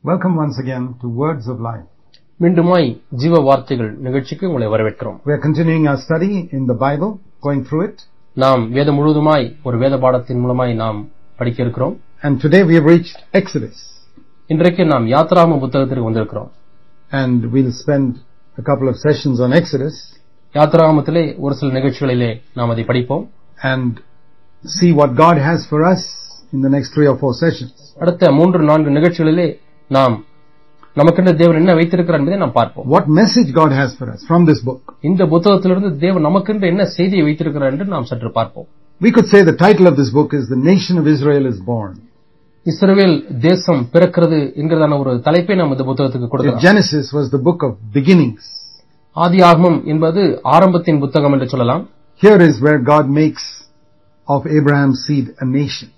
Welcome once again to Words of Life. மீண்டுமாய் ஜீவ வார்த்தைகள் நிகழ்ச்சிக்கு உங்களை வரவேற்கிறோம். We are continuing our study in the Bible, going through it. நாம் வேதம் முழுவதுமாய் ஒரு வேத பாடத்தின் மூலமாய் நாம் படிக்க இருக்கிறோம். And today we have reached Exodus. இன்றைக்கு நாம் யாத்ராகம புத்தகத்திற்கு வந்திருக்கிறோம். And we'll spend a couple of sessions on Exodus. யாத்ராகமத்திலே ஒரு சில நிகழ்ச்சிகளிலே நாம் அதை படிப்போம். And see what God has for us in the next 3 or 4 sessions. அடுத்த 3-4 நிகழ்ச்சிகளிலே நாம் நமக்கென்று தேவன் என்ன வைத்திருக்கிறார் என்பதை நாம் பார்ப்போம். What message God has for us from this book. இந்த புத்தகத்திலிருந்து தேவன் நமக்கென்று என்ன செய்தியை வைத்திருக்கிறார் என்று நாம் சற்று பார்ப்போம். We could say the title of this book is The Nation of Israel is Born. இஸ்ரவேல் தேசம் பிறக்கிறது என்கிறதான ஒரு தலைப்பை நாம் இந்த புத்தகத்துக்கு கொடுக்கிறோம். Genesis was the book of beginnings. ஆதியாகமம் என்பது ஆரம்பத்தின் புத்தகம் என்று சொல்லலாம். Here is where God makes of Abraham's seed a nation.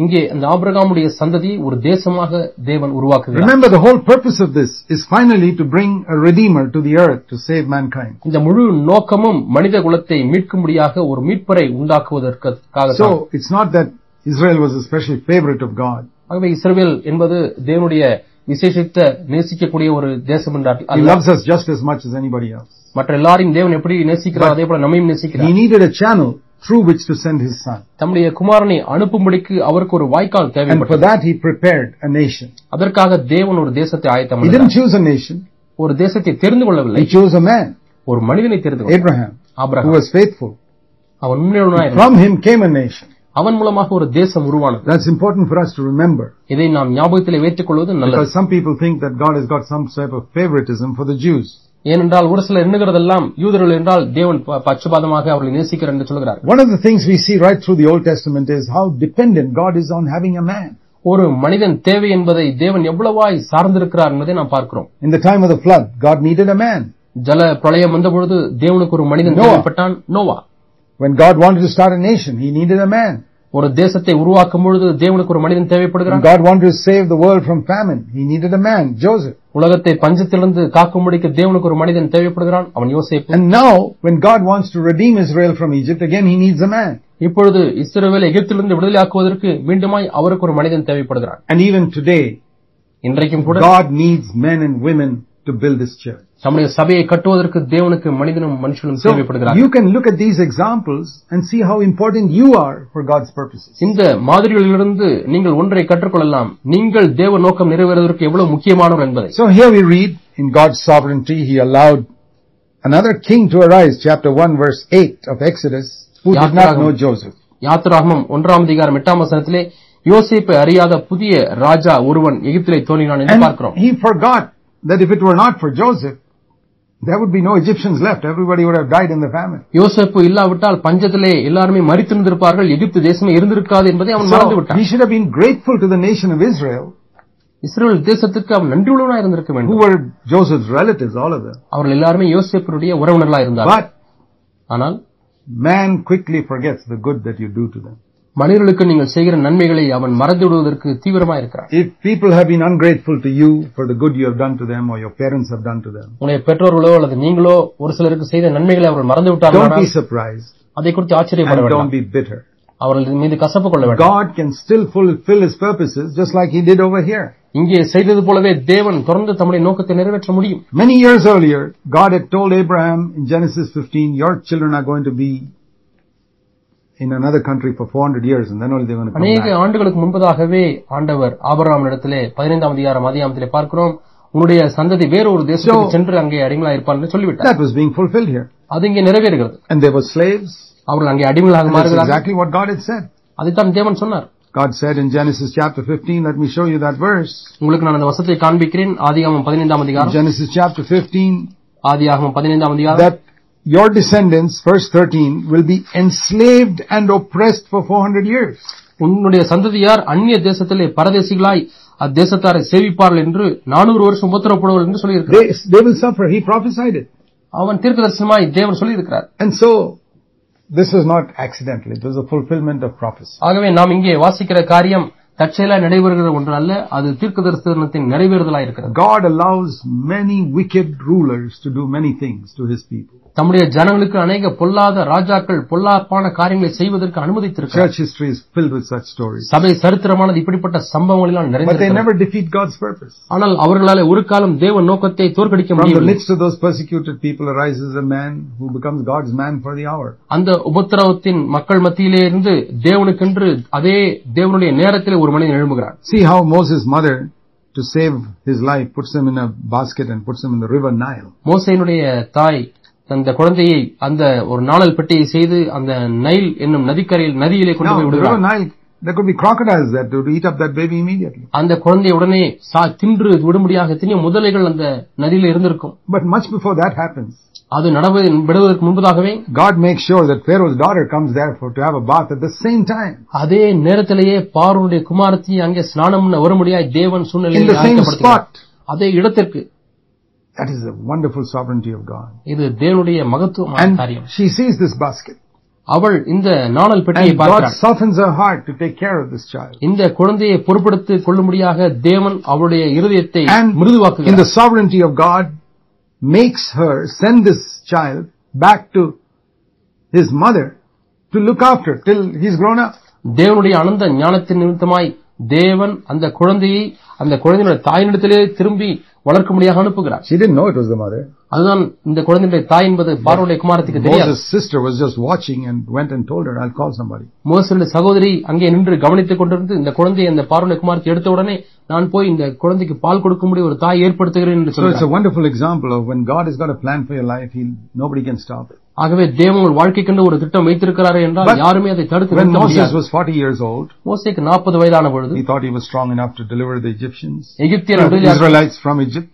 இங்கே அந்த ஆபிரகாமுடைய சந்ததியை ஒரு தேசமாக தேவன் உருவாக்குகிறார். Remember, the whole purpose of this is finally to bring a redeemer to the earth to save mankind. இந்த முழு நோக்கமும் மனித குலத்தை மீட்கும்படியாக ஒரு மீட்பரை உண்டாக்குவதற்காக. So it's not that Israel was a special favorite of God. ஆகவே இஸ்ரவேல் என்பது தேவனுடைய விசேஷித்த நேசிக்கக்கூடிய ஒரு தேசம் என்றால் He loves us just as much as anybody else. மற்ற எல்லாரையும் தேவன் எப்படி நேசிக்கிறார் அதே போல நம்மையும் நேசிக்கிறார். He needed a channel through which to send his son. தம்முடைய குமாரனை அனுப்பும்படிக்கு அவருக்கு ஒரு வாய்க்கால் தேவைப்பட்டது. And for that he prepared a nation. அதற்காக தேவன் ஒரு தேசத்தை ஆயத்தம் பண்ணார். He didn't choose a nation. ஒரு தேசத்தை தெரிந்து கொள்ளவில்லை. He chose a man. ஒரு மனிதனை தெரிந்து கொண்டார். Abraham, who was faithful. அவன் உண்மையுள்ளவனாய் இருந்தான். From him came a nation. அவன் மூலமாக ஒரு தேசம் உருவானது. That's important for us to remember. இதை நாம் ஞாபகத்திலே வைத்துக்கொள்வது நல்லது. Because some people think that God has got some type of favoritism for the Jews. ஏனென்றால் ஒரு சிலர் எண்ணுகிறதெல்லாம் யூதர்கள் என்றால் தேவன் பட்சபாதமாக அவர்களை நேசிக்கிறார் என்று சொல்கிறார். One of the things we see right through the Old Testament is how dependent God is on having a man. ஒரு மனிதன் தேவை என்பதை தேவன் எவ்வளவாய் சார்ந்திருக்கிறார் என்பதை நாம் பார்க்கிறோம். In the time of the flood, God needed a man. ஜல பிரளயம் வந்தபொழுது தேவனுக்கு ஒரு மனிதன் தேவைப்பட்டான், Noah. When God wanted to start a nation, he needed a man. ஒரு தேசத்தை உருவாக்கும் பொழுது தேவனுக்கு ஒரு மனிதன் தேவைப்படுகிறான். God wanted to save the world from famine. He needed a man, Joseph. உலகத்தை பஞ்சத்திலிருந்து காக்கும்படிக்கு தேவனுக்கு ஒரு மனிதன் தேவைப்படுகிறான், அவன் யோசேப்பு. And now when God wants to redeem Israel from Egypt, again he needs a man. இப்பொழுது இஸ்ரவேலை எகிப்திலிருந்து விடுதலையாக்குவதற்கு மீண்டுமாய் அவருக்கு ஒரு மனிதன் தேவைப்படுகிறான். And even today, இன்றைக்கும் கூட God needs men and women to build this church. நம்முடைய சபையை கட்டுவதற்கு தேவனுக்கு மனிதனும் மனுஷனும் தேவைப்படுகிறார்கள். You can look at these examples and see how important you are for God's purposes. இந்த மாதிரிகளிலிருந்து நீங்கள் ஒன்றை கற்றுக்கொள்ளலாம், நீங்கள் தேவ நோக்கம் நிறைவேறுவதற்கு எவ்வளவு முக்கியமானவர் என்பதை. So here we read, in God's sovereignty he allowed another king to arise, chapter 1 verse 8 of Exodus, who did not know Joseph. யாத்ராகமம் 1:8 யோசேப்பை அறியாத புதிய ராஜா ஒருவன் எகிப்திலே தோன்றினான் என்று பார்க்கிறோம். He forgot that if it were not for Joseph, there would be no Egyptians left. Everybody would have died in the famine. யோசேப்பு இல்லாவிட்டால் பஞ்சத்திலே எல்லாரும் மரித்திருந்திருப்பார்கள், எகிப்து தேசமே இருந்திருக்காது என்பதை அவன் மறந்து விட்டான். He should have been grateful to the nation of Israel. இஸ்ரவேல் தேசத்துக்கு அவன் நன்றியுள்ளவனாய் இருந்திருக்க வேண்டும். Who were Joseph's relatives, all of them. அவர்கள் எல்லாரும் யோசேப்புடைய உறவினர்களாய் இருந்தார்கள். But ஆனால் man quickly forgets the good that you do to them. மனிதர்களுக்கு நீங்கள் செய்கிற நன்மைகளை அவன் மறந்து விடுவதற்கு தீவிரமாக இருக்கிறான். If people have been ungrateful to you for the good you have done to them or your parents have done to them, உங்களுடைய பெற்றோர்களோ அல்லது நீங்களோ ஒரு சிலருக்கு செய்த நன்மைகளை அவர்கள் மறந்து விட்டார்கள், don't be surprised. அதை குறித்து ஆச்சரியப்பட வேண்டாம். Don't be bitter. அவர்கள் மீது கசப்பு கொள்ள வேண்டாம். God can still fulfill his purposes just like he did over here. இங்கே செய்தது போலவே தேவன் தொடர்ந்து தம்முடைய நோக்கத்தை நிறைவேற்ற முடியும். Many years earlier, God had told Abraham in Genesis 15, your children are going to be in another country for 400 years and then only they are going to come back. அநேக ஆண்டுகளுக்கு முன்பதாகவே ஆண்டவர் ஆபிரகாமிடத்திலே 15ஆம் அதிகாரத்திலே பார்க்கிறோம், உன்னுடைய சந்ததி வேறொரு தேசத்துக்கு சென்று அங்கே அடிமைகளாக இருப்பார்கள் என்று சொல்லிவிட்டார். That was being fulfilled here. அது இங்கே நிறைவேறுகிறது. And they were slaves. அவர்கள் அங்கே அடிமைகளாக மாறுகிறார்கள். Exactly what God had said. அதைத்தான் தேவன் சொன்னார். God said in Genesis chapter 15, let me show you that verse. உங்களுக்கு நான் அந்த வசனத்தை காண்பிக்கிறேன். ஆதியாகமம் 15ஆம் அதிகாரம். Genesis chapter 15. ஆதியாகமம் 15ஆம் அதிகாரம். That your descendants, verse 13, will be enslaved and oppressed for 400 years. உன்னுடைய சந்ததியார் அந்நிய தேசத்திலே பரதேசிகளாய் அத்தேசத்தாரை சேவிப்பார்கள் என்று 400 வருஷம் உபத்திரவப்படுவார்கள் என்று சொல்லியிருக்கிறார். They will suffer. He prophesied it. அவன் தீர்க்கதரிசனமாய் தேவன் சொல்லியிருக்கிறார். And so this was not accidental. It was a fulfillment of prophecy. ஆகவே நாம் இங்கே வாசிக்கிற காரியம் தற்செயலாய் நடைபெறுகிற ஒன்று அல்ல, அது தீர்க்கதரிசனத்தின் நிறைவேறுதலாய் இருக்கிறது. God allows many wicked rulers to do many things to his people. தம்முடைய ஜனங்களுக்கு அநேக பொல்லாத ராஜாக்கள் பொல்லாப்பான காரியங்களை செய்வதற்கு அனுமதித்திருக்கிறார். Church history is filled with such stories. சபை சரித்திரமானது இப்படிப்பட்ட சம்பவங்களினால் But they நிறைந்திருக்கிறது. never defeat God's purpose. ஆனால் அவர்களால் ஒரு காலம் தேவ நோக்கத்தை தோற்கடிக்க From the முடியவில்லை. midst of those persecuted people arises a man who becomes God's man for the hour. அந்த உபத்திரவத்தின் மக்கள் மத்தியிலே இருந்து தேவனுக்கென்று அதே தேவனுடைய நேரத்திலே ஒரு மனிதன் எழும்புகிறார். See how Moses' mother, to save his life, puts him in a basket and puts him in the river Nile. மோசேயினுடைய தாய் அந்த குழந்தையை அந்த ஒரு நாணல் பெட்டியை செய்து அந்த நைல் என்னும் நதியிலே கொண்டு போய் Now, the விடுகிறார். river Nile, there could be crocodiles that would eat up that baby immediately. அந்த குழந்தையை உடனே தின்று விடும்படியாக திணிய முதலைகள் அந்த நதியில இருந்திருக்கும். But much before that happens, அது விடுவதற்கு முன்பதாகவே God makes sure that Pharaoh's daughter comes there to have a bath at the same time. அதே நேரத்திலேயே பார்வோனுடைய குமாரத்தி அங்கே ஸ்நானம் வரும்படியாய் தேவன் In சூழ்நிலையை the same ஆயத்தப்படுத்துகிறார். spot. அதே இடத்திற்கு. That is the wonderful sovereignty of God. இது தேவனுடைய மகத்துவமான And காரியம். she sees this basket. அவள் இந்த நாணல் பெட்டியை And God பார்க்கிறாள். softens her heart to take care of this child. இந்த குழந்தையை பொறுப்படுத்திக் கொள்ளும்படியாக தேவன் அவளுடைய இருதயத்தை And in மிருதுவாக்குகிறார். the sovereignty of God, makes her send this child back to his mother to look after till he's grown up. தேவனுடைய அனந்த ஞானத்தின் நிமித்தமாய் தேவன் அந்த குழந்தையை அந்த குழந்தையுடைய தாயினிடத்திலே திரும்பி வளர்க்கும்படியாக அனுப்புகிறார். She didn't know it was the mother. அதுதான் இந்த குழந்தையுடைய தாய் என்பது பார்வோனுடைய குமாரத்திற்கு தெரியாது. Moses' sister was just watching and went and told her, I'll call somebody. மோசேயுடைய சகோதரி அங்கே நின்று கவனித்துக் கொண்டிருந்து இந்த குழந்தையை அந்த பார்வோனுடைய குமாரத்தை எடுத்த உடனே நான் போய் இந்த குழந்தைக்கு பால் கொடுக்கும்படி ஒரு தாய் ஏற்படுத்துகிறேன் என்று So it's சொல்றார். a wonderful example of when God has got a plan for your life, nobody can stop it. ஆகவே தேவன் உங்கள் வாழ்க்கைக்கென்று ஒரு திட்டம் வைத்திருக்கிறார் என்றால் யாருமே அதை தடுத்து When நிறுத்த Moses முடியாது. was 40 years old, மோசேக்கு 40 வயதான பொழுது he thought he was strong enough to deliver the Egyptians, எகிப்தியர் Israelites from Egypt.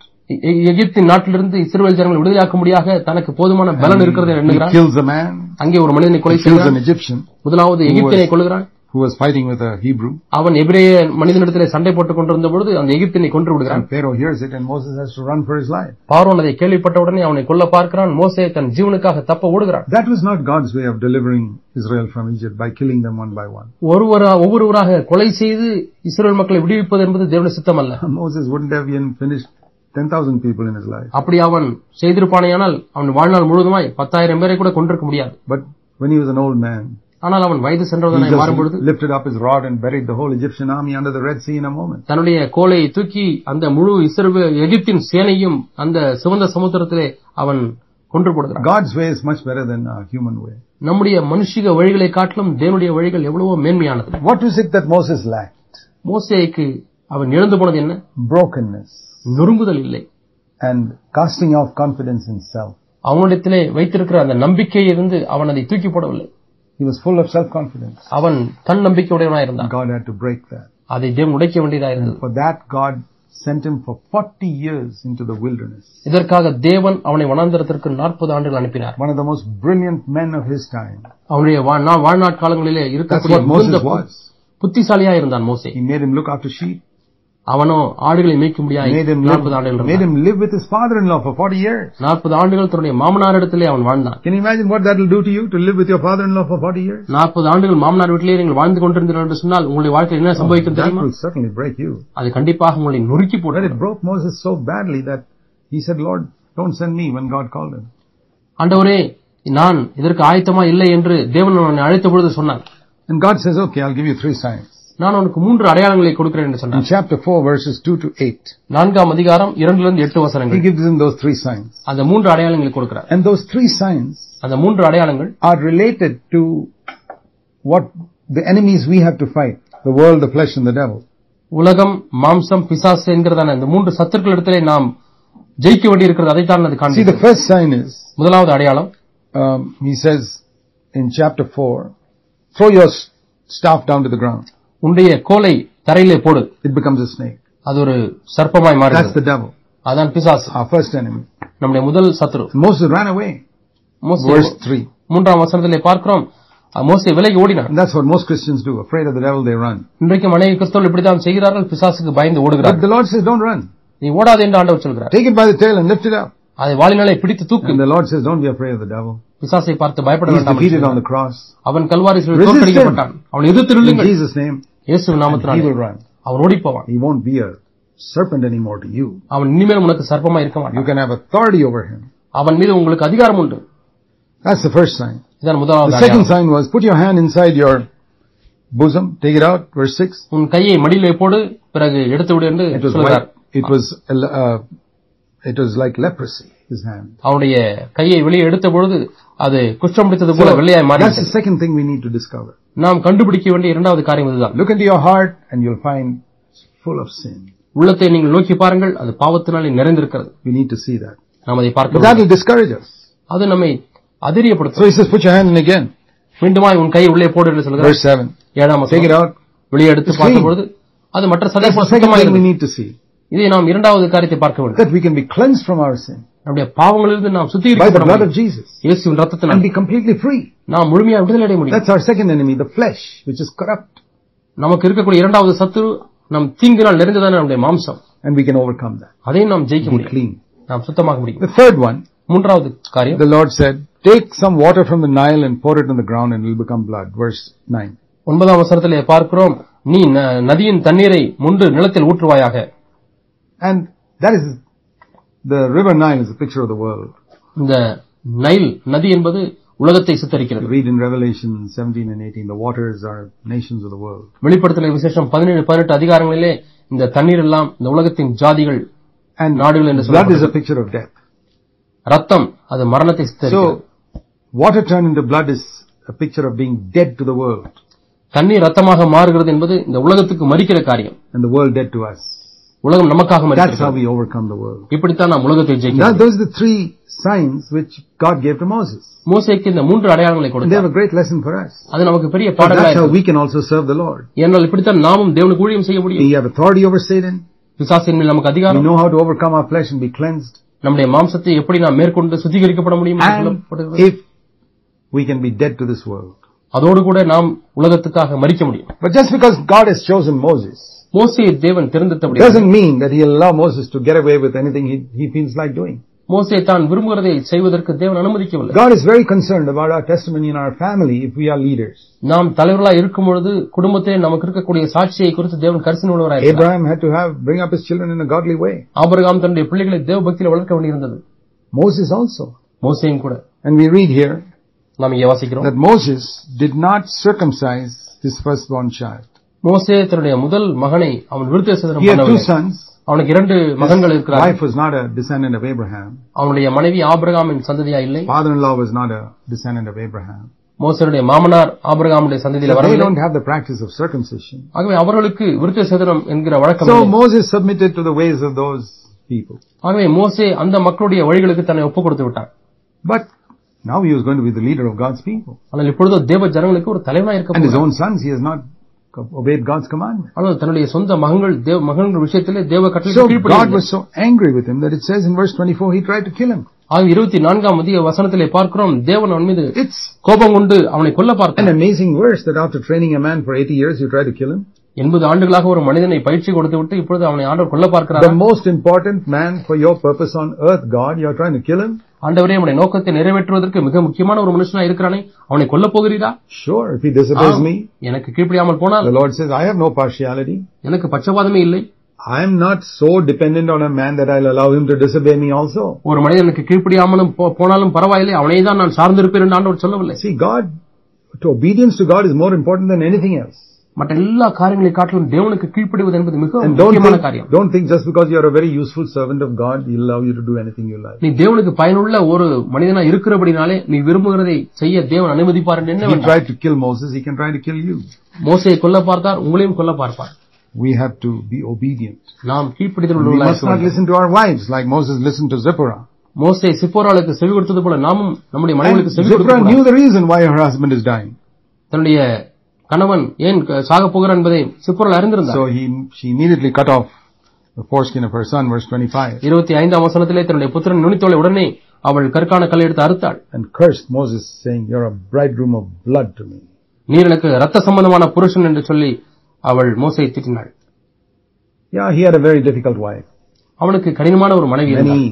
எகிப்தின் நாட்டிலிருந்து இஸ்ரவேல் ஜனங்களை விடுதலையாக்கும்படியாக தனக்கு போதுமான பலன் இருக்கிறது He எண்ணுகிறார். kills a man, அங்கே ஒரு மனிதனை கொலை he kills an செய்கிறான். Egyptian முதலாவது எகிப்தியனை கொல்கிறான். who was fighting with a Hebrew. அவன் எபிரேய மனிதனிடத்திலே சண்டை போட்டுக் கொண்டிருந்த பொழுது அந்த எகிப்தியனை கொன்று விடுகிறான். And Pharaoh hears it and Moses has to run for his life. பார்வோன் அதை கேள்விப்பட்ட உடனே அவனை கொல்ல பார்க்கிறான். மோசே தன் ஜீவனுக்காக தப்ப ஓடுகிறான். That was not God's way of delivering Israel from Egypt, by killing them one by one. ஒவ்வொருவராக கொலை செய்து இஸ்ரவேல் மக்களை விடுவிப்பது என்பது தேவனுடைய சித்தம் அல்ல. Moses wouldn't have even finished 10,000 people in his life. அப்படி அவன் செய்திருப்பானேயானால் அவன் வாழ்நாள் முழுவதுமாய் 10,000 பேரை கூட கொண்டிருக்க முடியாது. But when he was an old man, ஆனால் அவன் வயது he சென்றவனாய் மாறும்பொழுது just lifted up his rod and buried the whole Egyptian army under the Red Sea in a moment. தன்னுடைய கோலை தூக்கி அந்த முழு எகிப்தின் சேனையும் அந்த சிவந்த சமுத்திரத்திலே அவன் கொன்று போடுகிறான். God's way is much better than our human way. நம்முடைய மனுஷிக வழிகளை காட்டிலும் தேவனுடைய வழிகள் எவ்வளவோ மேன்மையானது. What was it that Moses lacked? மோசேக்கு அவன் இழந்து போனது என்ன? Brokenness. நொறுங்குதல் இல்லை. And casting off confidence in self. அவனிடத்திலே வைத்திருக்கிற அந்த நம்பிக்கையை இருந்து அவன் அதை தூக்கி போடவில்லை. He was full of self-confidence. அவன் தன் நம்பிக்கையுடையவனாய் இருந்தான். God had to break that. அதை தேவன் உடைக்க வேண்டியதாக இருந்தது. For that God sent him for 40 years into the wilderness. இதற்காக தேவன் அவனை வனாந்தரத்திற்கு 40 ஆண்டுகள் அனுப்பினார். One of the most brilliant men of his time. அவனுடைய வாழ்நாட்காலங்களிலே இருக்கக்கூடிய புத்திசாலியா இருந்தான் மோசே. He made him look after sheep. அவனோ ஆடுகளை மேய்க்கும்படியாய் 40 ஆண்டுகள் made him live with his father-in-law for 40 years. 40 ஆண்டுகள் தன்னுடைய மாமனாரிடத்திலே அவன் வாழ்ந்தான். Can you imagine what that will do to you, to live with your father-in-law for 40 years? 40 ஆண்டுகள் மாமனார் வீட்டிலே நீங்கள் வாழ்ந்து கொண்டிருந்தீர்கள் என்று சொன்னால் உங்களுடைய வாழ்க்கையில் என்ன சம்பவிக்கும் தெரியுமா? That will certainly break you. அது கண்டிப்பாக உங்களை நொறுக்கி போடும். But it broke Moses so badly that he said, Lord, don't send me, when God called him. ஆண்டவரே, நான் இதற்கு ஆயத்தமா இல்லை என்று தேவன் அவனை அழைத்த பொழுது சொன்னார். And God says, okay, I'll give you 3 signs. நான் உனக்கு 3 அடையாளங்களை கொடுக்கிறேன் என்று சொன்னார். In chapter 4 verses 2 to 8. 4ஆம் அதிகாரம் 2 லிருந்து 8 வசனங்கள். He gives them those 3 signs. அந்த 3 அடையாளங்களை கொடுக்கிறார். And those 3 signs அந்த 3 அடையாளங்கள் are related to what the enemies we have to fight, the world, the flesh and the devil. உலகம், மாம்சம், பிசாசு என்கிறதான இந்த 3 சத்துருக்களிடத்திலே நாம் ஜெயிக்க வேண்டியிருக்கிறது. அதை தான் அது See, காண்பிக்கிறது. the first sign is, முதலாவது அடையாளம், he says in chapter 4, throw your staff down to the ground. உன்னுடைய கோலை தரையிலே போடு. It becomes a snake. அது ஒரு சர்ப்பமாய் That's மாறுகிறது. the devil, அதான் பிசாசு, our first enemy. நம்முடைய முதல் சத்துரு. Moses ran away. மோசே Verse 3. 3ஆம் வசனத்திலே பார்க்கிறோம், மோசே விலகி ஓடினார். And that's what most Christians do. Afraid of the devil, they run. இன்றைக்கு அநேக கிறிஸ்தவர்கள் இப்படித்தான் செய்கிறார்கள், பிசாசுக்கு பயந்து But ஓடுகிறார்கள். the Lord says, don't run. நீ ஓடாதே என்று ஆண்டவர் சொல்கிறார். Take it by the tail and lift it up. அதை வாளினாலே பிடித்து தூக்கு. And the Lord says, don't be afraid of the devil. பிசாசை பார்த்து பயப்பட He is வேண்டாம். defeated on the cross. அவன் கல்வாரி சிலுவையில் Resist him. தோற்கடிக்கப்பட்டான். அவனை எதிர்த்து In நில்லுங்கள். Jesus' name, இயேசு he நாமத்தினாலே will run. அவன் ஓடி போவான். He won't be a serpent anymore to you. அவன் இனிமேல் உனக்கு சர்ப்பமா இருக்க You மாட்டான். can have authority over him. அவன் மீது உங்களுக்கு அதிகாரம் உண்டு. That's the first sign. இதான் முதலாவது The second அடையாளம். sign was, put your hand inside your bosom, take it out, verse 6. உன் கையை மடியிலே போடு, பிறகு எடுத்து விடு என்று It was சொல்கிறார். white. It was like leprosy, his hand. அவனுடைய கையை வெளியே எடுத்த பொழுது அது குஷ்டம் பிடித்தது போல வெள்ளையாய் That's மாறியது. the second thing we need to discover. நாம் கண்டுபிடிக்க வேண்டிய இரண்டாவது காரியம் இதுதான். Look into your heart and you'll find it's full of sin. உள்ளத்தை நீங்கள் நோக்கி பாருங்கள், அது பாவத்தினாலே நிறைந்திருக்கிறது. We need to see that. நாம் அதை பார்க்க But that வேண்டும். will discourage us. அது நம்மை அதிரியப்படுத்தும். So he says, put your hand in again. மீண்டுமாய் உன் கையை உள்ளே போடு என்று சொல்கிறார். Verse 7. 7ஆம் Take it வசனம். out. வெளியே எடுத்து பார்த்தபொழுது அது மற்ற சதை That's போல the second thing we சுத்தமாகிறது. need to see. இதை நாம் இரண்டாவது காரியத்தை பார்க்க வேண்டும். That we can be cleansed from our sin நம்முடைய பாவங்களிலிருந்து நாம் by the சுத்திகரிக்கப்பட blood of முடியும். Jesus இயேசுவின் and இரத்தத்தினால் be completely free. நாம் முழுமையாக விடுதலை அடைய முடியும். That's our second enemy, the flesh, which is corrupt. நமக்கு இருக்கக்கூடிய இரண்டாவது சத்துரு நம் தீங்கினால் நிறைந்ததான நம்முடைய மாம்சம். And we can overcome that. அதையும் நாம் ஜெயிக்க Be முடியும். clean. நாம் சுத்தமாக முடியும். The third one, மூன்றாவது காரியம், the Lord said, take some water from the Nile and pour it on the ground and it will become blood. Verse 9. 9ஆம் வசனத்திலே பார்க்கிறோம், நீ நதியின் தண்ணீரை முண்டு நிலத்தில் ஊற்றுவாயாக. And that is, the river Nile is a picture of the world. இந்த Nile நதி என்பது உலகத்தை You சித்தரிக்கிறது. read in Revelation 17 and 18, the waters are nations of the world. வெளிப்படுத்தல் விசேஷம் 17-18 அதிகாரங்களிலே இந்த தண்ணீர் எல்லாம் இந்த உலகத்தின் ஜாதிகள் And நாடுகள் என்று blood is a சொல்லப்படுகிறது. picture of death. ரத்தம் அது மரணத்தை சித்தரிக்கிறது. So, water turned into blood is a picture of being dead to the world. தண்ணீர் ரத்தமாக மாறுகிறது என்பது இந்த உலகத்துக்கு மரிக்கிற காரியம். And the world dead to us. உலகம் நமக்காக That's how மரிக்கிறது. we overcome the world. இப்படித்தான் நாம் உலகத்தை Now, ஜெயிக்கிறோம். those are the three signs which God gave to Moses. மோசேக்கு இந்த 3 அடையாளங்களை And they have கொடுத்தார். a great lesson for us. அது நமக்கு பெரிய But பாடங்களாக that's how இருக்கு. we can also serve the Lord. ஏனால் இப்படித்தான் நாமும் தேவனுக்கு ஊழியம் செய்ய முடியும். We have authority over Satan. பிசாசின் மேல் நமக்கு We அதிகாரம். know how to overcome our flesh and be cleansed. நம்முடைய மாம்சத்தை எப்படி நாம் மேற்கொண்டு சுத்திகரிக்கப்பட முடியும் என்று And சொல்லப்படுகிறது. if we can be dead to this world. அதோடு கூட நாம் உலகத்துக்காக மரிக்க முடியும். But just because God has chosen Moses மோசேயை தேவன் தேர்ந்தெடுத்தபடி doesn't mean that he'll allow Moses to get away with anything he feels like doing. மோசே தான் விரும்புகிறதை செய்வதற்கு தேவன் அனுமதிக்கவில்லை. God is very concerned about our testimony in our family if we are leaders. நாம் தலைவர்களாக இருக்கும் பொழுது குடும்பத்திலே நமக்கு இருக்கக்கூடிய சாட்சியை குறித்து தேவன் கரிசனை உள்ளவராக இருக்கிறார். Abraham had to bring up his children in a godly way. Abraham தன்னுடைய பிள்ளைகளை தேவ பக்தியில வளர்க்க வேண்டியிருந்தது. Moses also. மோசேயும் கூட. And we read here நாம் இங்கே வாசிக்கிறோம், that Moses did not circumcise his firstborn child. மோசே தன்னுடைய முதல் மகனை அவன் விருத்தசேதனம் He had 2 பண்ணவில்லை. sons. அவனுக்கு 2 மகன்கள் His இருக்கிறார்கள். wife was not a descendant of Abraham. அவனுடைய மனைவி ஆபிரகாமின் சந்ததியா இல்லை. Father-in-law was not a descendant of Abraham. மோசேயுடைய மாமனார் ஆபிரகாமுடைய சந்ததியில So they வரவில்லை. don't have the practice of circumcision. ஆகவே அவர்களுக்கு விருத்தசேதனம் என்கிற வழக்கம் So இல்லை. Moses submitted to the ways of those people. ஆகவே மோசே அந்த மக்களுடைய வழிகளுக்கு தன்னை ஒப்புக் கொடுத்து விட்டார். But now he was going to be the leader of God's people. ஆனால் இப்பொழுது தேவ ஜனங்களுக்கு ஒரு தலைவனாக இருக்க And his போகிறார். own sons, he has not obeyed God's commandment. ஆனால் தன்னுடைய சொந்த மகன்கள் விஷயத்திலே தேவ So கட்டளைக்கு God கீழ்ப்படியவில்லை. was so angry with him that it says in verse 24, he tried to kill him. ஆகவே 24ஆம் வசனத்திலே பார்க்கிறோம், தேவன் அவன் மீது It's கோபம் கொண்டு அவனை கொல்ல an பார்த்தார். amazing verse that after training a man for 80 years, you try to kill him. 80 ஆண்டுகளாக ஒரு மனிதனை பயிற்சி கொடுத்து விட்டு இப்பொழுது அவனை ஆண்டவர் கொல்ல பார்க்கிறார். The most important man for your purpose on earth, God, you are trying to kill him? ஆண்டவரே, அவனுடைய நோக்கத்தை நிறைவேற்றுவதற்கு மிக முக்கியமான ஒரு மனுஷனா இருக்கிறானே, அவனை கொல்ல போகிறீரா? Sure, if he disobeys me, எனக்கு கீழ்ப்படியாமல் போனால் the Lord says, I have no partiality. எனக்கு பட்சபாதமே இல்லை. I am not so dependent on a man that I'll allow him to disobey me also. ஒரு மனிதனுக்கு கீழ்ப்படியாமலும் போனாலும் பரவாயில்லை, அவனை தான் நான் சார்ந்திருப்பேன் என்று ஆண்டவர் சொல்லவில்லை. See, obedience to God is more important than anything else. மற்ற எல்லா காரியங்களை காட்டிலும் தேவனுக்கு கீழ்ப்படிவது என்பது மிக And முக்கியமான காரியம். don't think just because you are a very useful servant of God, He'll allow you to do anything you like. நீ தேவனுக்கு பயனுள்ள ஒரு மனிதனா இருக்கிறபடினாலே நீ விரும்புகிறதை செய்ய தேவன் அனுமதிப்பார் என்று He என்ன? tried to kill Moses, He can try to kill you. மோசேயை கொல்ல பார்த்தார், உங்களையும் கொல்ல பார்ப்பார். We have to be obedient. நாம் கீழ்ப்படிதல் We உள்ளவர்களாக must not listen to our wives like Moses listened to Zipporah. மோசே சிப்போராளுக்கு செவி கொடுத்தது போல நாமும் நம்முடைய And மனைவிகளுக்கு செவி Zipporah கொடுக்க knew the reason why her husband is dying. தன்னுடைய கணவன் ஏன் சாக போகிறார் என்பதை சிப்போராள் அறிந்திருந்தார். So she immediately cut off the foreskin of her son, verse 25. 25ஆம் வசனத்திலே தன்னுடைய புத்திரன் நுனித்தோலை உடனே அவள் கற்கான கல்லை எடுத்து அறுத்தாள். And cursed Moses, saying, "You're a bridegroom of blood to me." நீர் எனக்கு ரத்த சம்பந்தமான புருஷன் என்று சொல்லி அவள் மோசேயை திட்டினாள். Yeah, he had a very difficult wife. அவனுக்கு கடினமான ஒரு மனைவி இருந்தாள்.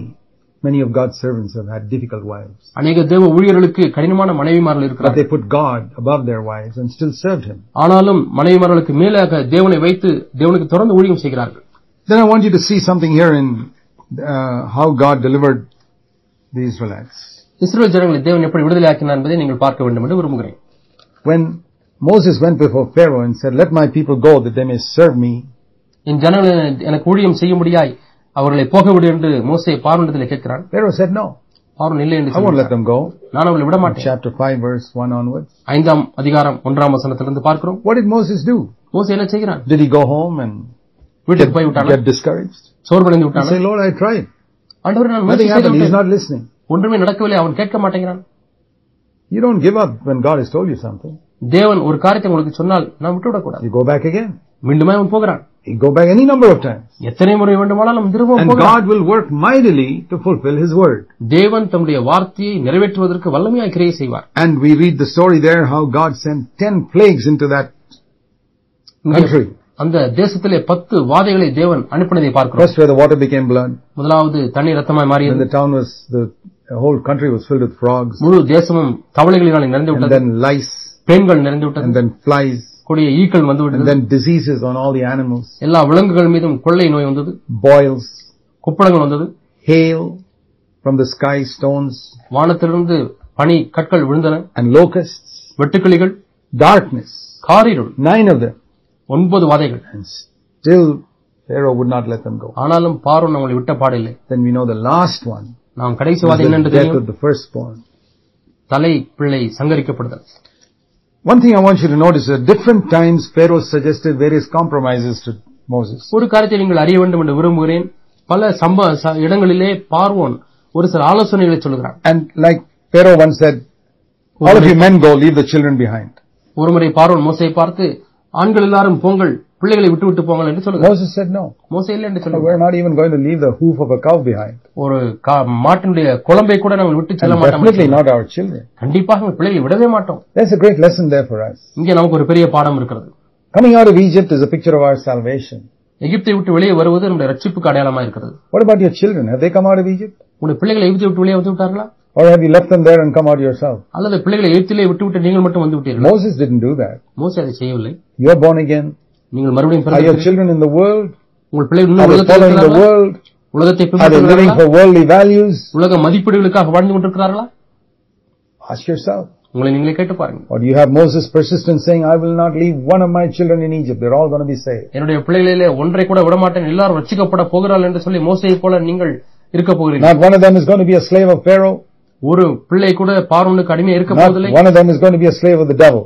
Many of God's servants have had difficult wives. அநேக தேவ ஊழியர்களுக்கு கடினமான மனைவிமார்கள் But இருக்கிறார்கள். they put God above their wives and still served Him. ஆனாலும் மனைவிமார்களுக்கு மேலாக தேவனை வைத்து தேவனுக்கு தொடர்ந்து ஊழியம் செய்கிறார்கள். Then I want you to see something here in how God delivered the Israelites. இஸ்ரவேல் ஜனங்களை தேவன் எப்படி விடுதலை ஆக்கினார் என்பதை நீங்கள் பார்க்க வேண்டும் என்று விரும்புகிறேன். When Moses went before Pharaoh and said, "Let my people go that they may serve me," என் ஜனங்களை எனக்கு ஊழியம் செய்யும்படியாய் அவர்களை போக விடு என்று மோசே பார்வோனிடத்தில் கேட்கிறான். Pharaoh said no. பார்வோன் இல்லை என்று I won't let them go. நான் அவர்களை விட மாட்டேன். Chapter 5 verse 1 onwards. 5ஆம் அதிகாரம் 1ஆம் வசனத்திலிருந்து பார்க்கிறோம். What did Moses do? மோசே என்ன செய்கிறான்? Did he go home and வீட்டுக்கு போய் விட்டானா? get discouraged? சோர்வடைந்து விட்டானா? Say, Lord, I tried. ஆண்டவரே நான் Nothing முயற்சி happened. He's செய்தேன். not listening. ஒன்றுமே நடக்கவில்லை. அவன் கேட்க மாட்டேங்கிறான். You don't give up when God has told you something. தேவன் ஒரு காரியத்தை உங்களுக்கு சொன்னால் நாம் விட்டுவிடக் கூடாது. You go back again. மீண்டுமே அவன் போகிறான். You go back any number of times. எத்தனை முறை வேண்டுமானாலும் திரும்பவும் And போகிறான். God will work mightily to fulfill His word. தேவன் தம்முடைய வார்த்தையை நிறைவேற்றுவதற்கு வல்லமையாய் கிரியை செய்வார். And we read the story there how God sent 10 plagues into that country. அந்த தேசத்திலே 10 வாதைகளை தேவன் அனுப்பினதை பார்க்கிறோம். First where the water became blood. முதலாவது தண்ணீர் ரத்தமாய் மாறியது. And the town was the whole country was filled with frogs. முழு தேசமும் தவளைகளினால் நிறைந்து And விட்டது. then lice. பேன்கள் நிறைந்து விட்டது. And then flies. கொடிய ஈக்கள் வந்து விட்டது. And then diseases on all the animals. எல்லா விலங்குகள் மீதும் கொள்ளை நோய் வந்தது. Boils. குப்பளங்கள் வந்தது. Hail from the sky, stones. வானத்திலிருந்து பனி கற்கள் விழுந்தன. And locusts. வெட்டுக்கிளிகள். Darkness. காரிருள். 9 of them. 9 வாதைகள். And still Pharaoh would not let them go. ஆனாலும் பார்வோன் அவங்களை விட்ட பாடில்லை. Then we know the last one. நாம் கடைசி வாதை என்னென்று death தெரியும். of the firstborn. தலை பிள்ளை சங்கரிக்கப்படுதல். One thing I want you to notice is at different times Pharaoh suggested various compromises to Moses. ஒரு காரியத்தை நீங்கள் அறிய வேண்டும் என்று விரும்புகிறேன். பல இடங்களிலே பார்வோன் ஒரு சில ஆலோசனைகளை சொல்கிறான். And like Pharaoh once said, all of you men go, leave the children behind. ஒருமுறை பார்வோன் மோசேயை பார்த்து ஆண்கள் எல்லாரும் போங்கள், பிள்ளைகளை விட்டு போங்கள் என்று சொல்கிறார். Moses said no. மோசே இல்லை என்று சொல்கிறார். We're not even going to leave the hoof of a cow behind. ஒரு மாட்டினுடைய குளம்பை கூட நாங்கள் விட்டு செல்ல மாட்டோம். Definitely not our children. கண்டிப்பாக பிள்ளைகளை விடவே மாட்டோம். There's a great lesson there for us. இங்கே நமக்கு ஒரு பெரிய பாடம் இருக்கிறது. Coming out of Egypt is a picture of our salvation. எகிப்தை விட்டு வெளியே வருவது நம்முடைய ரட்சிப்புக்கு அடையாளமாக இருக்கிறது. What about your children? Have they come out of Egypt? உங்களுடைய பிள்ளைகளை எகிப்தை விட்டு வெளியே வந்து விட்டார்களா? Or have you left them there and come out yourself? அல்லது பிள்ளைகளை எகிப்திலே விட்டு நீங்கள் மட்டும் வந்து விட்டீர்களா? Moses didn't do that. மோசே அதை செய்யவில்லை. You are born again. நீங்கள் மறுபடியும் Are your children in the world? உங்கள் பிள்ளைகள் இன்னும் Are they following the world? உலகத்தை Are they living for worldly values? உலக மதிப்பீடுகளுக்காக வாழ்ந்து கொண்டிருக்கிறார்களா? Ask yourself. உங்களை நீங்களே கேட்டு பாருங்க. Or do you have Moses persistent saying, I will not leave one of my children in Egypt. They're all going to be saved. என்னுடைய பிள்ளைகளிலே ஒன்றை கூட விட மாட்டேன், எல்லாரும் ரட்சிக்கப்பட போகிறார்கள் என்று சொல்லி மோசேயை போல நீங்கள் இருக்க போகிறீர்கள். Not one of them is going to be a slave of Pharaoh. ஒரு பிள்ளை கூட பார்வோனுக்கு அடிமையாக இருக்க போவதில்லை. One of them is going to be a slave of the devil.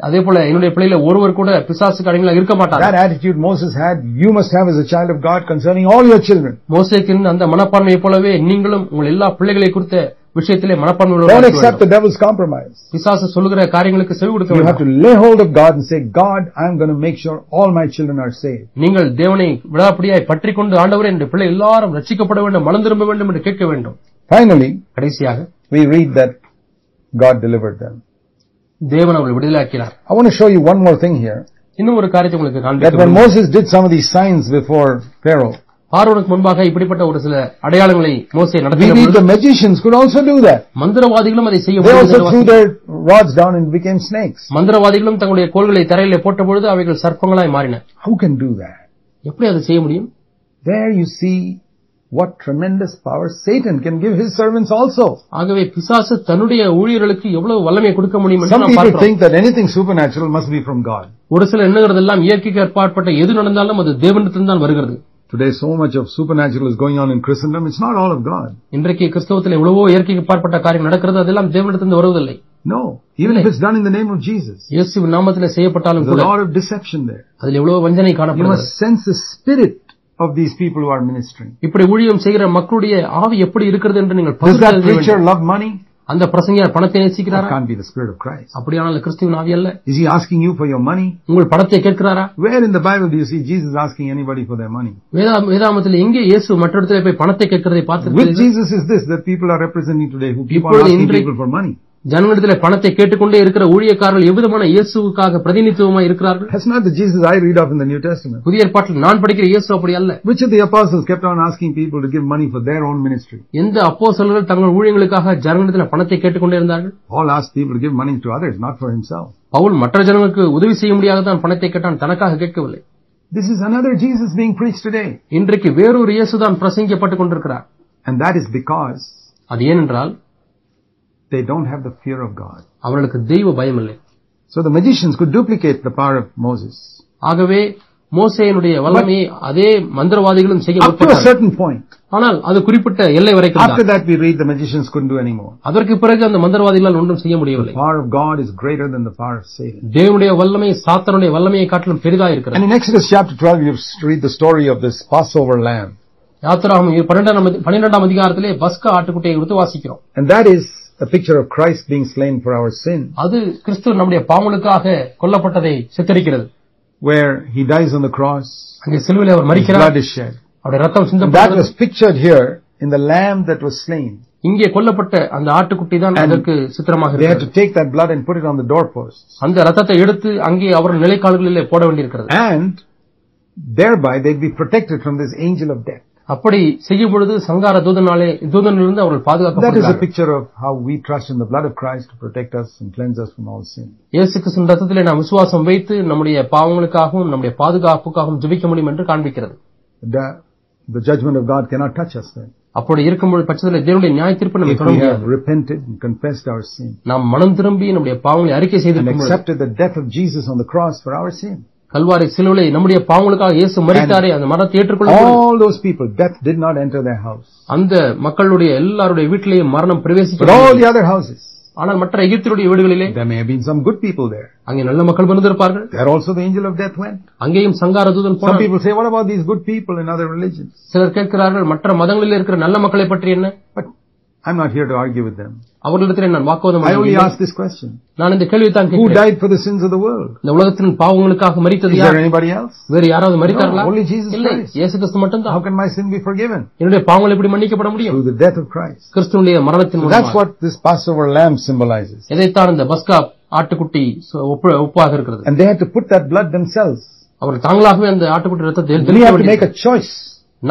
அதே போல என்னுடைய பிள்ளையில ஒருவர் கூட பிசாசுக்கு அடிமையாக இருக்க மாட்டார். That attitude Moses had, you must have as a child of God concerning all your children. மோசேக்கு அந்த மனப்பான்மையை போலவே நீங்களும் உங்கள் எல்லா பிள்ளைகளை குறித்த விஷயத்திலே மனப்பான்மை உள்ளவர்களாக Don't இருக்க accept வேண்டும். the devil's compromise. பிசாசு சொல்லுகிற காரியங்களுக்கு செவி கொடுக்க You have வேண்டும். to lay hold of God and say, God, I'm going to make sure all my children are saved. நீங்கள் தேவனை விடாப்பிடியாய் பற்றிக்கொண்டு ஆண்டவரே என்ற பிள்ளை எல்லாரும் ரட்சிக்கப்பட வேண்டும், மனம் திரும்ப வேண்டும் என்று கேட்க வேண்டும். Finally, கடைசியாக we read that God delivered them. தேவன் அவர்களை விடுதலையாக்கினார். I want to show you one more thing here. இன்னும் ஒரு காரியத்தை உங்களுக்கு That காண்பிக்க when Moses did some of these signs before Pharaoh, பார்வோனுக்கு முன்பாக இப்படிப்பட்ட ஒரு சில அடையாளங்களை மோசே we நடத்தின read பொழுது the magicians could also do that. மந்திரவாதிகளும் அதை செய்ய They also threw முடியும். their rods down and became snakes. மந்திரவாதிகளும் தங்களுடைய கோல்களை தரையிலே போட்ட பொழுது அவைகள் சர்ப்பங்களாய் மாறின. Who can do that? எப்படி அதை செய்ய முடியும்? There you see what tremendous power Satan can give his servants also. ஆகவே பிசாசு தன்னுடைய ஊழியர்களுக்கு எவ்வளவு வல்லமையை கொடுக்க முடியும் என்று Some நாம் people பார்க்கிறோம். think that anything supernatural must be from God. ஒரு சில எண்ணுகிறதெல்லாம் இயற்கைக்கு ஏற்பாட்பட்ட எது நடந்தாலும் அது தேவனிடத்திலிருந்து தான் வருகிறது. Today so much of supernatural is going on in Christendom. It's not all of God. இன்றைக்கு கிறிஸ்தவத்தில் எவ்வளவோ இயற்கைக்கு ஏற்பாட்பட்ட காரியம் நடக்கிறது, அதெல்லாம் தேவனிடத்திலிருந்து வருவதில்லை. No, even if it's done in the name of Jesus. இயேசுவின் நாமத்திலே செய்யப்பட்டாலும் There's கூட a lot of deception there. அதில் எவ்வளவு வஞ்சனை You காணப்படுகிறது. must sense the spirit of these people who are ministering. இப்படி ஊழியம் செய்கிற மக்களுடைய ஆவி எப்படி இருக்கிறது என்று நீங்கள் Does that பகுத்தறிய preacher வேண்டும். love money? அந்த பிரசங்கியார் பணத்தை That நேசிக்கிறாரா? can't be the spirit of Christ. அப்படியானால் கிறிஸ்துவின் ஆவி அல்ல. Is he asking you for your money? உங்கள் பணத்தை கேட்கிறாரா? Where in the Bible do you see Jesus asking anybody for their money? வேதாமத்தில் எங்கே இயேசு மற்றொருத்தரை போய் பணத்தை கேட்கிறதை Which பார்த்திருக்கிறீர்கள்? Jesus is this that people are representing today who keep on இப்பொழுது asking இன்றைக்கு people for money? ஜனங்களிடத்திலே பணத்தை கேட்டுக்கொண்டே இருக்கிற ஊழியக்காரர்கள் எவ்விதமான இயேசுவுக்காக பிரதிநிதித்துவமாய் இருக்கிறார்கள்? That's not the Jesus I read of in the New Testament. புதிய ஏற்பாட்டில் நான் படிக்கிற இயேசு அப்படி அல்ல. Which of the apostles kept on asking people to give money for their own ministry? எந்த அப்போஸ்தலர்கள் தங்கள் ஊழியங்களுக்காக ஜனங்களிடத்தில் பணத்தை கேட்டுக்கொண்டே இருந்தார்கள்? Paul asked people to give money to others, not for himself. Pavul மற்ற ஜனங்களுக்கு உதவி செய்ய முடியாத தான் பணத்தை கேட்டான், தனக்காக கேட்கவில்லை. This is another Jesus being preached today. இன்றைக்கு வேறொரு இயேசுதான் பிரசங்கிக்கப்பட்டுக் கொண்டிருக்கிறார். And that is because அது ஏனென்றால் they don't have the fear of God. அவர்களுக்கு தெய்வ பயம் இல்லை. So the magicians could duplicate the power of Moses. ஆகவே மோசேயினுடைய வல்லமையை அதே மந்திரவாதிகளும் செய்ய Up to a certain point. ஆனால் அது குறிப்பிட்ட எல்லை வரைக்கும் தான். After that we read the magicians couldn't do anymore. அதற்கு பிறகு அந்த மந்திரவாதிகளால் ஒன்றும் செய்ய முடியவில்லை. The power of God is greater than the power of Satan. தேவனுடைய வல்லமை சாத்தானுடைய வல்லமையை காட்டிலும் பெரிதாக இருக்கிறது. And in Exodus chapter 12 you read the story of this Passover lamb. யாத்திராகமம் 12ஆம் அதிகாரத்திலே பஸ்கா ஆட்டுக்குட்டியை குறித்து வாசிக்கிறோம். And that is a picture of Christ being slain for our sin. அது கிறிஸ்து நம்முடைய பாவங்களுக்காக கொல்லப்பட்டதை சித்தரிக்கிறது. Where he dies on the cross. அங்கே சிலுவையில் அவர் மரிக்கிறார். Blood is shed. அவருடைய ரத்தம் சிந்தப்படுகிறது. That was pictured here in the lamb that was slain. இங்கே கொல்லப்பட்ட அந்த ஆட்டுக்குட்டி தான் அதற்கு சித்திரமாக இருக்கிறது. They had to take that blood and put it on the doorposts. அந்த ரத்தத்தை எடுத்து அங்கே அவர்கள் நிலைக்கால்களிலே போட வேண்டியிருக்கிறது. And thereby they'd be protected from this angel of death. அப்படி செய்யும் பொழுது சங்கார தூதனிலிருந்து அவர்கள் பாதுகாக்கப்படுகிறார்கள். That is a picture of how we trust in the blood of Christ to protect us and cleanse us from all sin. இயேசு கிறிஸ்துவின் ரத்தத்திலே நாம் விசுவாசம் வைத்து நம்முடைய பாவங்களுக்காகவும் நம்முடைய பாதுகாப்புக்காகவும் ஜெபிக்க முடியும் என்று காண்பிக்கிறது. The judgment of God cannot touch us then. அப்படி இருக்கும்போது பட்சத்தில் தேவனுடைய நியாயத்தீர்ப்பு நம்மை தொட முடியாது. If we have repented and confessed our sin. நாம் மனம் திரும்பி நம்முடைய பாவங்களை அறிக்கை செய்திருக்கும் and accepted the death of Jesus on the cross for our sin. Kalvari சிலுவையிலே நம்முடைய பாவங்களுக்காக இயேசு மரித்தாரே அந்த மரணத்தை ஏற்றுக்கொள்ள all those people death did not enter their house. அந்த மக்களுடைய எல்லாருடைய வீட்டிலேயே மரணம் பிரவேசிக்கவில்லை. But all the other houses. ஆனால் மற்ற எகிப்தியருடைய வீடுகளிலே there may have been some good people there. அங்கே நல்ல மக்கள் இருந்திருப்பார்கள். There also the angel of death went. அங்கேயும் சங்கார தூதன் போனார். Some people say what about these good people in other religions? சிலர் கேட்கிறார்கள் மற்ற மதங்களில் இருக்கிற நல்ல மக்களை பற்றி என்ன? But I'm not here to argue with them. அவர்களிடத்திலே நான் வாக்குவாதம் I only ask this question. நான் இந்த கேள்வியை தான் கேட்கிறேன். Who died for the sins of the world? இந்த உலகத்தின் பாவங்களுக்காக மரித்தது யார்? Is there anybody else? வேறு யாராவது மரித்தார்களா? Only Jesus Christ. இயேசு கிறிஸ்து மட்டும்தான். How can my sin be forgiven? என்னுடைய பாவங்கள் எப்படி மன்னிக்கப்பட முடியும்? Through the death of Christ. கிறிஸ்துவினுடைய மரணத்தின் மூலமாக. That's what this Passover lamb symbolizes. இதைத்தான் இந்த பஸ்கா ஆட்டுக்குட்டி ஒப்பாக இருக்கிறது. And they had to put that blood themselves. அவர்கள் தாங்களாகவே அந்த ஆட்டுக்குட்டி ரத்தத்தை தெளிக்க வேண்டும். We have to make a choice.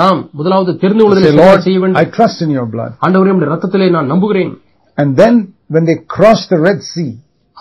நாம் முதலாவது தெரிந்து கொள்வதில் செய்ய வேண்டும். I trust in your blood. ஆண்டவரே உம்முடைய ரத்தத்திலே நான் நம்புகிறேன். And then when they crossed the Red Sea,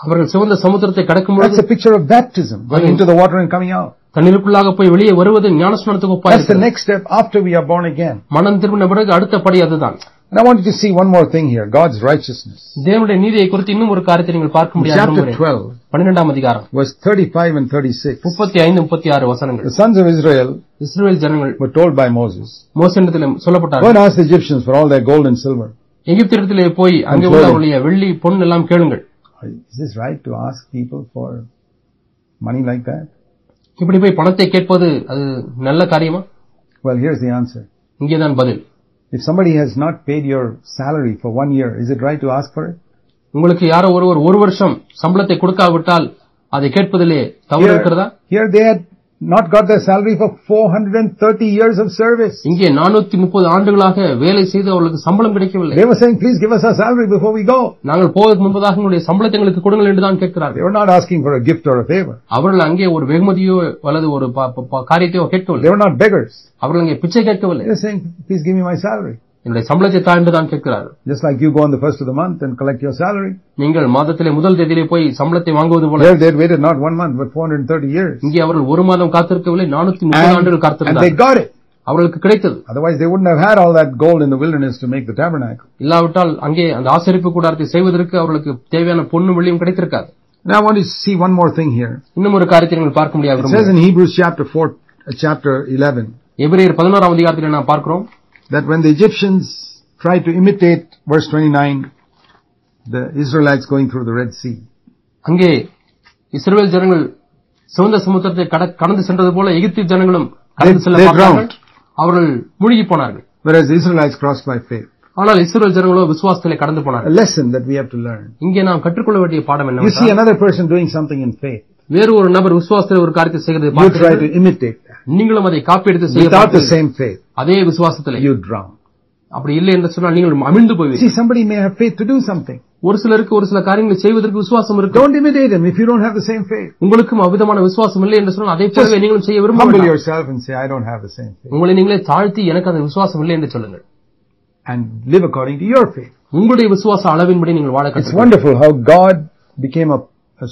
அவர்கள் சிவந்த சமுத்திரத்தை கடக்கும்போது that's a picture of baptism, going into the water and coming out. தண்ணீருக்குள்ளாக போய் வெளியே வருவது ஞானஸ்நானத்துக்கு ஒப்பாக இருக்கிறது. That's the next step after we are born again. மனம் திரும்பின பிறகு அடுத்த படி அதுதான். And I want you to see one more thing here, God's righteousness. தேவனுடைய நீதியை குறித்து இன்னும் ஒரு காரியத்தை நீங்கள் பார்க்க முடியாது. Chapter 12, 12ஆம் அதிகாரம், verse 35 and 36. 35 36 வசனங்கள். The sons of Israel, இஸ்ரவேல் ஜனங்கள் were told by Moses, மோசேயிடத்தில் சொல்லப்பட்டார்கள், go and ask the Egyptians for all their gold and silver. எகிப்தியரிடத்திலே போய் அங்கே உள்ள அவருடைய வெள்ளி பொன் எல்லாம் கேளுங்கள். Is this right to ask people for money like that? இப்படி போய் பணத்தை கேட்பது அது நல்ல காரியமா? Well, here's the answer. இங்கேதான் பதில். If somebody has not paid your salary for 1 year, is it right to ask for it? உங்களுக்கு யாரோ ஒருவர் ஒரு வருஷம் சம்பளத்தை கொடுக்காவிட்டால் அதை கேட்பதிலே தவறு இருக்கிறதா? Here they had not got their salary for 430 years of service. இங்கே 430 ஆண்டுகளாக வேலை செய்து அவர்களுக்கு சம்பளம் கிடைக்கவில்லை. They were saying, please give us our salary before we go. நாங்கள் போவதற்கு முன்பதாக உங்களுடைய சம்பளத்தை எங்களுக்கு கொடுங்கள் என்று தான் கேட்கிறார்கள். They were not asking for a gift or a favor. அவர்கள் அங்கே ஒரு வெகுமதியோ அல்லது ஒரு காரியத்தையோ கேட்கவில்லை. They were not beggars. அவர்கள் அங்கே பிச்சை கேட்கவில்லை. They were saying, please give me my salary. என்னுடைய சம்பளத்தை தா என்று தான் கேட்கிறார்கள். Just like you go on the first of the month and collect your salary. நீங்கள் மாதத்திலே முதல் தேதியிலே போய் சம்பளத்தை வாங்குவது போல. They waited not 1 month but 430 years. இங்கே அவர்கள் ஒரு மாதம் காத்திருக்கவில்லை, 430 ஆண்டுகள் காத்திருந்தார்கள். And they got it. அவர்களுக்கு கிடைத்தது. Otherwise they wouldn't have had all that gold in the wilderness to make the tabernacle. இல்லாவிட்டால் அங்கே அந்த ஆசரிப்பு கூடாரத்தை செய்வதற்கு அவர்களுக்கு தேவையான பொன்னும் வெள்ளியும் கிடைத்திருக்காது. Now I want to see one more thing here. இன்னும் ஒரு காரியத்தை நீங்கள் பார்க்க முடியாது. It says in Hebrews chapter 11. எபிரேயர் 11ஆம் அதிகாரத்திலே நாம் பார்க்கிறோம் that when the Egyptians tried to imitate verse 29 the Israelites going through the Red Sea. அங்கே இஸ்ரவேல் ஜனங்கள் சிவந்த சமுத்திரத்தை கடந்து சென்றது போல எகிப்திய ஜனங்களும் கடந்து செல்ல பார்த்தார்கள். அவர்கள் மூழ்கி போனார்கள். Whereas the Israelites crossed by faith. ஆனால் இஸ்ரவேல் ஜனங்களோ விசுவாசத்திலே கடந்து போனார்கள். A lesson that we have to learn. இங்கே நாம் கற்றுக்கொள்ள வேண்டிய பாடம் என்னவென்றால், you see another person doing something in faith. வேறு ஒரு நபர் விசுவாசத்திலே ஒரு காரியத்தை செய்கிறதை பார்த்து you try to imitate that. நீங்களும் அதை காப்பி எடுத்து செய்ய without the same faith. அதே விசுவாசத்திலே you drown. அப்படி இல்லை என்று சொன்னால் நீங்கள் அமிழ்ந்து போவீர்கள். See, somebody may have faith to do something. ஒரு சிலருக்கு ஒரு சில காரியங்களை செய்வதற்கு விசுவாசம் இருக்கு. Don't imitate them if you don't have the same faith. உங்களுக்கும் அவ்விதமான விசுவாசம் இல்லை என்று சொன்னால் அதை போலவே நீங்களும் செய்ய விரும்ப வேண்டாம். Humble yourself and say I don't have the same faith. உங்களை நீங்களே தாழ்த்தி எனக்கு அந்த விசுவாசம் இல்லை என்று சொல்லுங்கள். And live according to your faith. உங்களுடைய விசுவாச அளவின்படி நீங்கள் வாழ கற்றுக்கொள்ளுங்கள். It's wonderful how God became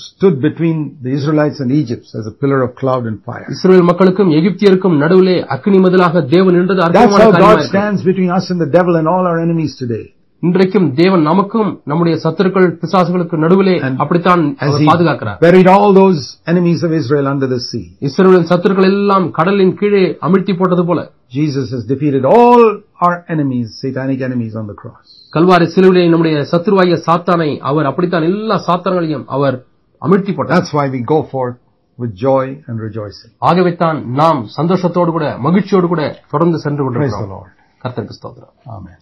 stood between the Israelites and Egypt as a pillar of cloud and fire. இஸ்ரவேல் மக்களுக்கும் எகிப்தியருக்கும் நடுவிலே அக்கினி மதிலாக தேவன் நின்றது அற்புதமான காரியமாக. That's how God stands between us and the devil and all our enemies today. இன்றைக்கும் தேவன் நமக்கும் நம்முடைய சத்துருக்கள் பிசாசுகளுக்கு நடுவிலே அப்படித்தான் அவர் பாதுகாக்கிறார். Buried all those enemies of Israel under the sea. இஸ்ரவேலின் சத்துருக்கள் எல்லாம் கடலின் கீழே அமிழ்த்தி போட்டது போல Jesus has defeated all our enemies, satanic enemies on the cross. Kalvari சிலுவையிலே நம்முடைய சத்துருவாகிய சாத்தானை அவர் அப்படித்தான் எல்லா சாத்தான்களையும் அவர் அமிழ்த்தி போட்டார். That's why we go forth with joy and rejoicing. ஆகவே தான் நாம் சந்தோஷத்தோடு கூட மகிழ்ச்சியோடு கூட தொடர்ந்து சென்று கொண்டிருக்கிறோம். Praise the Lord. கர்த்தருக்கு ஸ்தோத்திரம். Amen.